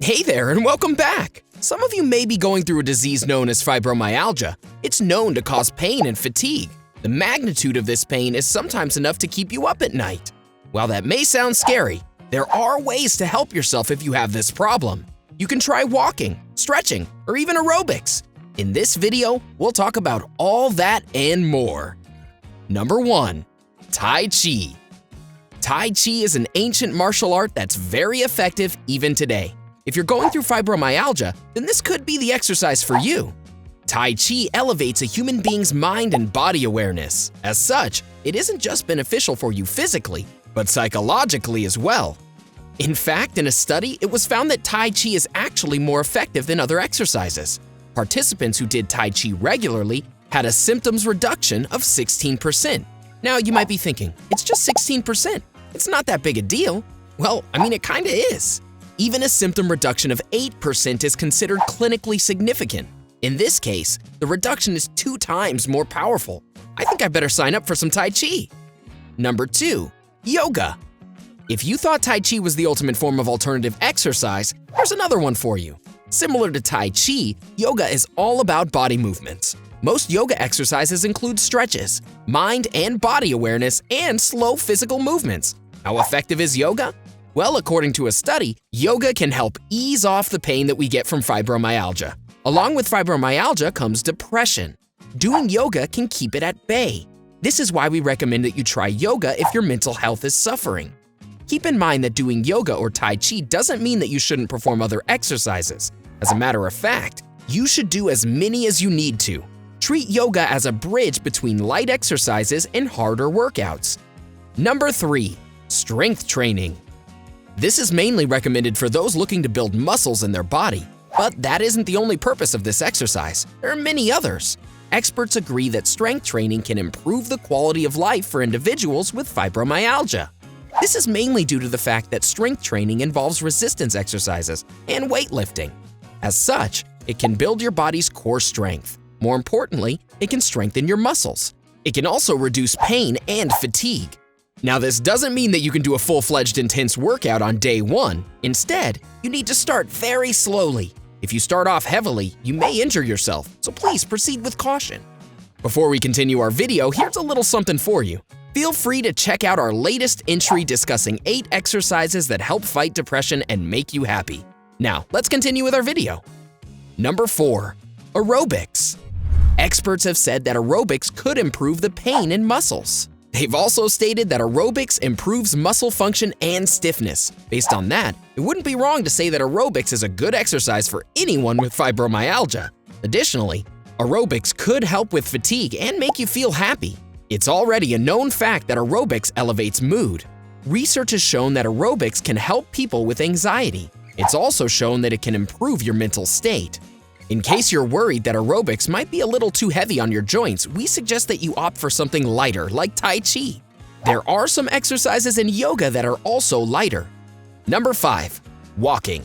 Hey there and welcome back! Some of you may be going through a disease known as fibromyalgia. It's known to cause pain and fatigue. The magnitude of this pain is sometimes enough to keep you up at night. While that may sound scary, there are ways to help yourself if you have this problem. You can try walking, stretching, or even aerobics. In this video, we'll talk about all that and more. Number 1. Tai Chi. Tai Chi is an ancient martial art that's very effective even today. If you're going through fibromyalgia, then this could be the exercise for you. Tai Chi elevates a human being's mind and body awareness. As such, it isn't just beneficial for you physically, but psychologically as well. In fact, in a study, it was found that Tai Chi is actually more effective than other exercises. Participants who did Tai Chi regularly had a symptoms reduction of 16%. Now, you might be thinking, it's just 16%. It's not that big a deal. Well, it kinda is. Even a symptom reduction of 8% is considered clinically significant. In this case, the reduction is 2 times more powerful. I think I better sign up for some Tai Chi. Number 2. Yoga. If you thought Tai Chi was the ultimate form of alternative exercise, here's another one for you. Similar to Tai Chi, yoga is all about body movements. Most yoga exercises include stretches, mind and body awareness, and slow physical movements. How effective is yoga? Well, according to a study, yoga can help ease off the pain that we get from fibromyalgia. Along with fibromyalgia comes depression. Doing yoga can keep it at bay. This is why we recommend that you try yoga if your mental health is suffering. Keep in mind that doing yoga or Tai Chi doesn't mean that you shouldn't perform other exercises. As a matter of fact, you should do as many as you need to. Treat yoga as a bridge between light exercises and harder workouts. Number 3. Strength training. This is mainly recommended for those looking to build muscles in their body. But that isn't the only purpose of this exercise. There are many others. Experts agree that strength training can improve the quality of life for individuals with fibromyalgia. This is mainly due to the fact that strength training involves resistance exercises and weightlifting. As such, it can build your body's core strength. More importantly, it can strengthen your muscles. It can also reduce pain and fatigue. Now, this doesn't mean that you can do a full-fledged intense workout on day 1. Instead, you need to start very slowly. If you start off heavily, you may injure yourself, so please proceed with caution. Before we continue our video, here's a little something for you. Feel free to check out our latest entry discussing 8 exercises that help fight depression and make you happy. Now, let's continue with our video. Number 4. Aerobics. Experts have said that aerobics could improve the pain in muscles. They've also stated that aerobics improves muscle function and stiffness. Based on that, it wouldn't be wrong to say that aerobics is a good exercise for anyone with fibromyalgia. Additionally, aerobics could help with fatigue and make you feel happy. It's already a known fact that aerobics elevates mood. Research has shown that aerobics can help people with anxiety. It's also shown that it can improve your mental state. In case you're worried that aerobics might be a little too heavy on your joints, we suggest that you opt for something lighter like Tai Chi. There are some exercises in yoga that are also lighter. Number 5. Walking.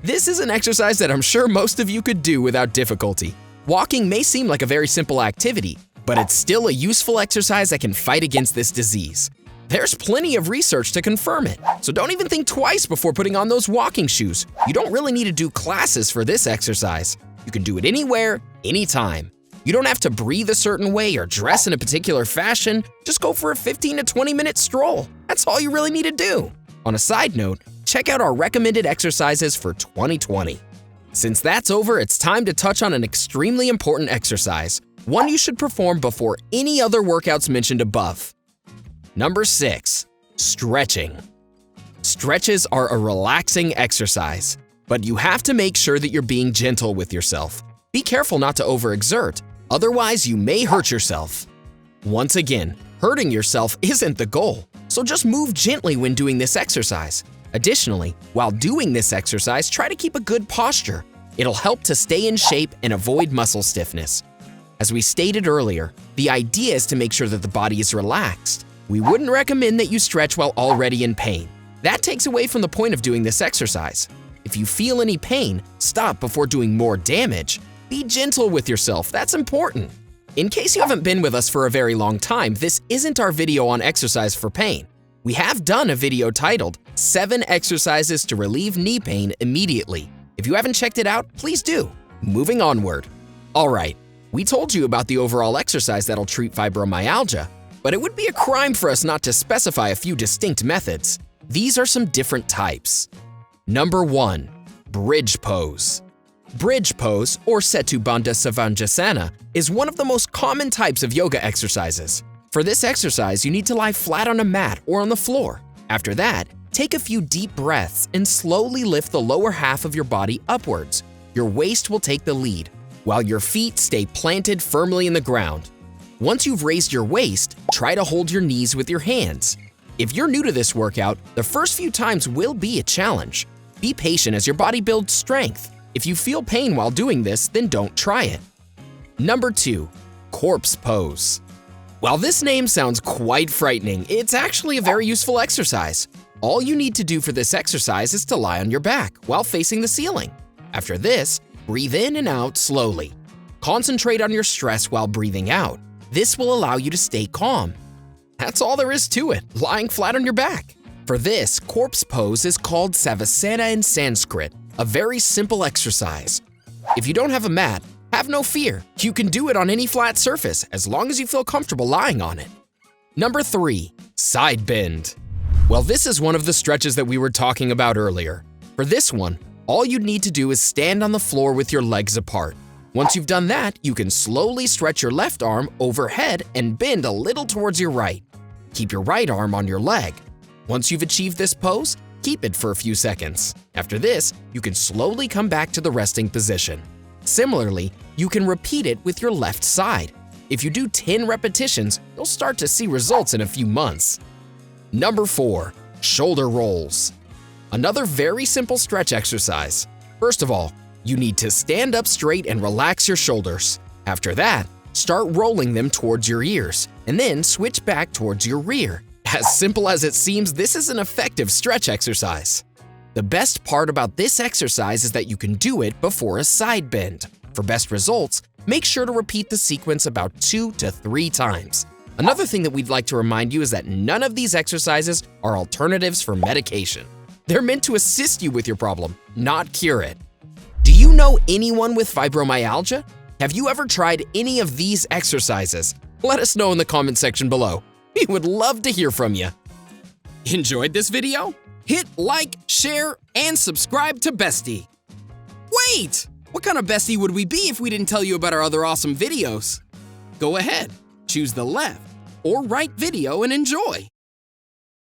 This is an exercise that I'm sure most of you could do without difficulty. Walking may seem like a very simple activity, but it's still a useful exercise that can fight against this disease. There's plenty of research to confirm it, so don't even think twice before putting on those walking shoes. You don't really need to do classes for this exercise. You can do it anywhere, anytime. You don't have to breathe a certain way or dress in a particular fashion. Just go for a 15 to 20-minute stroll. That's all you really need to do. On a side note, check out our recommended exercises for 2020. Since that's over, it's time to touch on an extremely important exercise, one you should perform before any other workouts mentioned above. Number 6. Stretching. Stretches are a relaxing exercise, but you have to make sure that you're being gentle with yourself. Be careful not to overexert, otherwise you may hurt yourself. Once again, hurting yourself isn't the goal, so just move gently when doing this exercise. Additionally, while doing this exercise, try to keep a good posture. It'll help to stay in shape and avoid muscle stiffness. As we stated earlier, the idea is to make sure that the body is relaxed. We wouldn't recommend that you stretch while already in pain. That takes away from the point of doing this exercise. If you feel any pain, stop before doing more damage. Be gentle with yourself, that's important. In case you haven't been with us for a very long time, this isn't our video on exercise for pain. We have done a video titled 7 exercises to relieve knee pain immediately. If you haven't checked it out, please do. Moving onward. Alright, we told you about the overall exercise that'll treat fibromyalgia, but it would be a crime for us not to specify a few distinct methods. These are some different types. Number 1. Bridge pose. Bridge pose, or Setu Bandha Savajasana, is one of the most common types of yoga exercises. For this exercise, you need to lie flat on a mat or on the floor. After that, take a few deep breaths and slowly lift the lower half of your body upwards. Your waist will take the lead, while your feet stay planted firmly in the ground. Once you've raised your waist, try to hold your knees with your hands. If you're new to this workout, the first few times will be a challenge. Be patient as your body builds strength. If you feel pain while doing this, then don't try it. Number 2. Corpse pose. While this name sounds quite frightening, it's actually a very useful exercise. All you need to do for this exercise is to lie on your back while facing the ceiling. After this, breathe in and out slowly. Concentrate on your stress while breathing out. This will allow you to stay calm. That's all there is to it, lying flat on your back. For this, corpse pose is called Savasana in Sanskrit, a very simple exercise. If you don't have a mat, have no fear. You can do it on any flat surface as long as you feel comfortable lying on it. Number 3. Side bend. Well, this is one of the stretches that we were talking about earlier. For this one, all you need to do is stand on the floor with your legs apart. Once you've done that, you can slowly stretch your left arm overhead and bend a little towards your right. Keep your right arm on your leg. Once you've achieved this pose, keep it for a few seconds. After this, you can slowly come back to the resting position. Similarly, you can repeat it with your left side. If you do 10 repetitions, you'll start to see results in a few months. Number 4. Shoulder rolls. Another very simple stretch exercise. First of all, you need to stand up straight and relax your shoulders. After that, start rolling them towards your ears, and then switch back towards your rear. As simple as it seems, this is an effective stretch exercise. The best part about this exercise is that you can do it before a side bend. For best results, make sure to repeat the sequence about 2 to 3 times. Another thing that we'd like to remind you is that none of these exercises are alternatives for medication. They're meant to assist you with your problem, not cure it. Do you know anyone with fibromyalgia? Have you ever tried any of these exercises? Let us know in the comment section below. We would love to hear from you. Enjoyed this video? Hit like, share, and subscribe to Bestie. Wait! What kind of Bestie would we be if we didn't tell you about our other awesome videos? Go ahead, choose the left or right video and enjoy.